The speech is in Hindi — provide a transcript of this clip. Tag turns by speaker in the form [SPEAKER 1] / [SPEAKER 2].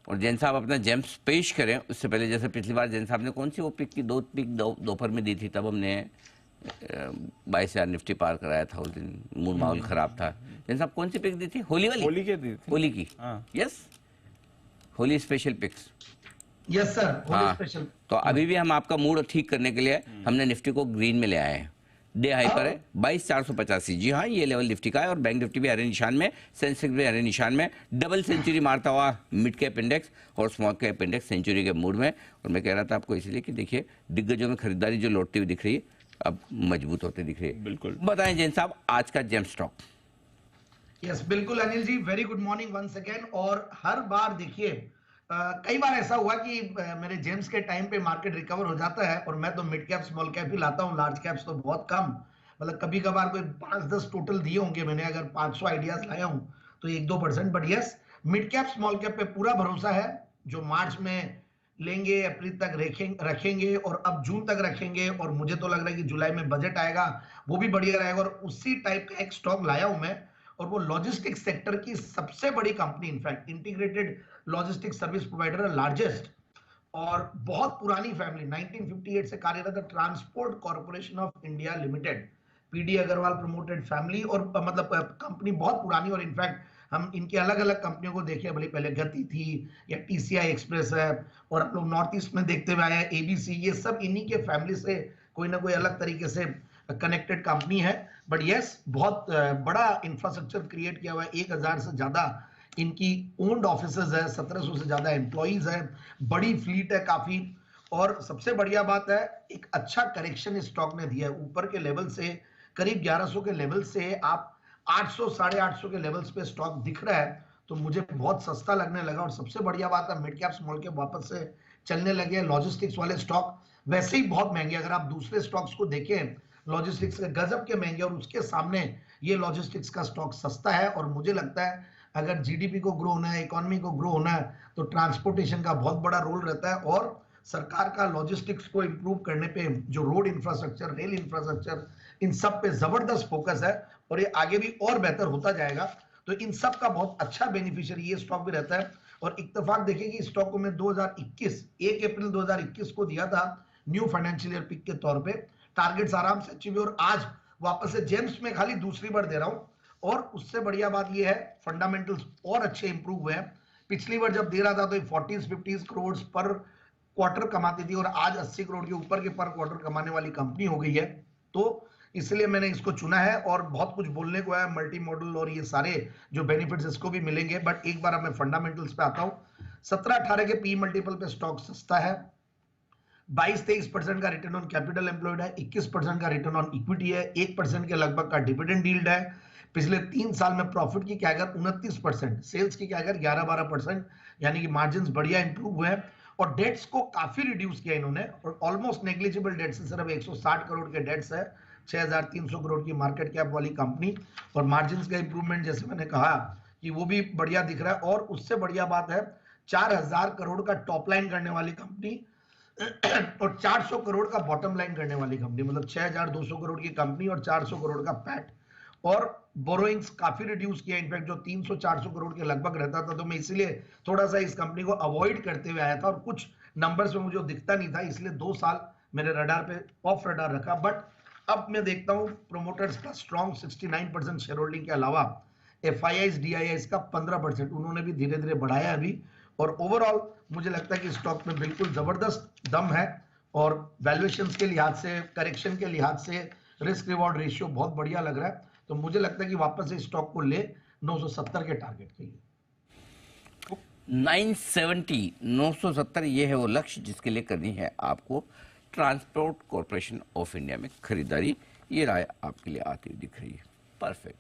[SPEAKER 1] और जैन साहब अपना जेम्स पेश करें उससे पहले, जैसे पिछली बार जैन साहब ने कौन सी वो पिक की, दो पिक दोपहर में दी थी, तब हमने 22,000 निफ्टी पार कराया था उस दिन, मूड माहौल खराब था। जैन साहब कौन सी पिक दी थी? होली वाली?
[SPEAKER 2] होली की दी थी।
[SPEAKER 1] होली की, yes, Holi special pics.
[SPEAKER 3] Yes sir, Holi
[SPEAKER 1] हाँ,
[SPEAKER 3] स्पेशल।
[SPEAKER 1] तो अभी भी हम आपका मूड ठीक करने के लिए हमने निफ्टी को ग्रीन में ले आए हैं। डे हाई पर है 22,485। जी हाँ, ये लेवल निफ्टी का है, और बैंक निफ्टी भी हरे निशान में, सेंसेक्स भी हरे निशान में, डबल सेंचुरी मारता हुआ मिड कैप इंडेक्स और स्मॉल कैप इंडेक्स सेंचुरी के मूड में। और मैं कह रहा था आपको इसलिए कि देखिए दिग्गजों में खरीदारी जो लौटती हुई दिख रही है, अब मजबूत होते दिख रही है।
[SPEAKER 2] बिल्कुल।
[SPEAKER 1] बताएं जैन साहब आज का जेम स्टॉक।
[SPEAKER 3] यस बिल्कुल Anil ji, very good morning once again. और हर बार देखिए कई बार ऐसा हुआ कि मेरे जेम्स के टाइम पे मार्केट रिकवर हो जाता है, और मैं तो मिड कैप स्मॉल कैप ही लाता हूँ, लार्ज कैप्स तो बहुत कम। मतलब कभी कभार कोई 5-10 टोटल दिए होंगे मैंने, अगर 500 आइडियाज लाया हूँ तो 1-2%। But yes, mid cap small cap पे पूरा भरोसा है। जो मार्च में लेंगे, अप्रैल तक रखेंगे और अब जून तक रखेंगे, और मुझे तो लग रहा है कि जुलाई में बजट आएगा, वो भी बढ़िया रहेगा। और उसी टाइप का एक स्टॉक लाया हूं मैं, और वो लॉजिस्टिक्स सेक्टर की सबसे बड़ी company, in fact integrated logistics service provider है, लार्जेस्ट, और बहुत पुरानी फैमिली, 1958 से कार्यरत है, transport corporation of India limited, PD Agarwal promoted family. और मतलब कंपनी बहुत पुरानी, और इनफैक्ट हम इनके अलग अलग कंपनियों को देखे, भले पहले गति थी या टीसीआई एक्सप्रेस है, और हम लोग नॉर्थ ईस्ट में देखते हुए आए हैं एबीसी, ये सब इन्हीं के फैमिली से कोई ना कोई अलग तरीके से कनेक्टेड कंपनी है। बट यस, बहुत बड़ा इंफ्रास्ट्रक्चर क्रिएट किया हुआ है, 1000 से ज्यादा इनकी ओन्ड ऑफिसेज है, 1700 से ज्यादा एम्प्लॉइज है, बड़ी फ्लीट है काफी। और सबसे बढ़िया बात है, एक अच्छा करेक्शन इस स्टॉक ने दिया है, ऊपर के लेवल से करीब 1100 के लेवल से आप 800 850 के लेवल्स पे स्टॉक दिख रहा है, तो मुझे बहुत सस्ता लगने लगा। और सबसे बढ़िया बात है, मिड कैप स्मॉल कैप वापस से चलने लगे। लॉजिस्टिक्स वाले स्टॉक वैसे ही बहुत महंगे, अगर आप दूसरे स्टॉक्स को देखें लॉजिस्टिक्स के गजब के महंगे, और उसके सामने ये लॉजिस्टिक्स का स्टॉक सस्ता है। और मुझे लगता है अगर जीडीपी को ग्रो होना है, इकोनॉमी को ग्रो होना है, तो ट्रांसपोर्टेशन का बहुत बड़ा रोल रहता है। और सरकार का लॉजिस्टिक्स को इंप्रूव करने पे, जो रोड इंफ्रास्ट्रक्चर, रेल इंफ्रास्ट्रक्चर, इन सब पे जबरदस्त फोकस है, और ये आगे भी और बेहतर होता जाएगा। तो इन सब का बहुत अच्छा बेनिफिशियरी ये स्टॉक भी रहता है। और इत्तेफाक देखिए कि स्टॉक को मैं 2021 1 अप्रैल 2021 को दिया था न्यू फाइनेंशियल ईयर पिक के तौर पे, टारगेट्स आराम से अचीव हुए, और आज वापस से जेम्स में खाली दूसरी बार दे रहा हूं। और उससे बढ़िया बात यह है, फंडामेंटल्स और अच्छे इंप्रूव हुए हैं। पिछली बार जब दे रहा था तो 40-50 करोड़ पर क्वार्टर कमाती थी, और आज 80 करोड़ के ऊपर के पर क्वार्टर कमाने वाली कंपनी हो गई है। तो इसलिए मैंने इसको चुना है, और बहुत कुछ बोलने को है, मल्टी मॉडल और ये सारे जो बेनिफिट्स इसको भी मिलेंगे। बट एक बार अब मैं फंडामेंटल्स पे आता हूं। 17-18 के पी मल्टीपल पे स्टॉक सस्ता है, 22-23% का रिटर्न ऑन कैपिटल एम्प्लॉयड है, 21% का रिटर्न ऑन इक्विटी है, 1% के लगभग का डिविडेंड यील्ड है। पिछले 3 साल में प्रॉफिट की कैगर 29%, सेल्स की कैगर 11-12%, यानी कि मार्जिन बढ़िया इंप्रूव हुए हैं। और डेट्स को काफी रिड्यूस किया इन्होंने, और ऑलमोस्ट नेग्लिजिबल डेट्स है, सिर्फ 160 करोड़ के डेट्स है, 6300 करोड़ की मार्केट कैप वाली कंपनी। और मार्जिन का इंप्रूवमेंट जैसे मैंने कहा कि वो भी बढ़िया दिख रहा है। और उससे बढ़िया बात है, 4000 करोड़ का टॉप लाइन करने वाली कंपनी और 400 करोड़ का बॉटम लाइन करने वाली कंपनी, मतलब 6200 करोड़ की कंपनी और 400 करोड़ का पैट। और बोरोइंग्स काफी रिड्यूस किया, इनफैक्ट जो 300-400 करोड़ के लगभग रहता था, तो मैं इसलिए थोड़ा सा इस कंपनी को अवॉइड करते हुए आया था, और कुछ नंबर्स में मुझे दिखता नहीं था, इसलिए 2 साल मेरे रडार पे ऑफ रडार रखा। बट अब मैं देखता हूं प्रोमोटर्स का स्ट्रॉन्ग 69% शेयर होल्डिंग के अलावा एफआईआईज डीआईआईज का 15% उन्होंने भी धीरे धीरे बढ़ाया अभी। और ओवरऑल मुझे लगता है कि स्टॉक में बिल्कुल जबरदस्त दम है, और वैल्यूएशंस के लिहाज से, करेक्शन के लिहाज से, रिस्क रिवॉर्ड रेशियो बहुत बढ़िया लग रहा है। तो मुझे लगता है कि वापस से स्टॉक को ले 970 के टारगेट के लिए।
[SPEAKER 1] 970 970 ये है वो लक्ष्य जिसके लिए करनी है आपको ट्रांसपोर्ट कॉर्पोरेशन ऑफ इंडिया में खरीदारी। ये राय आपके लिए आती हुई दिख रही है। परफेक्ट।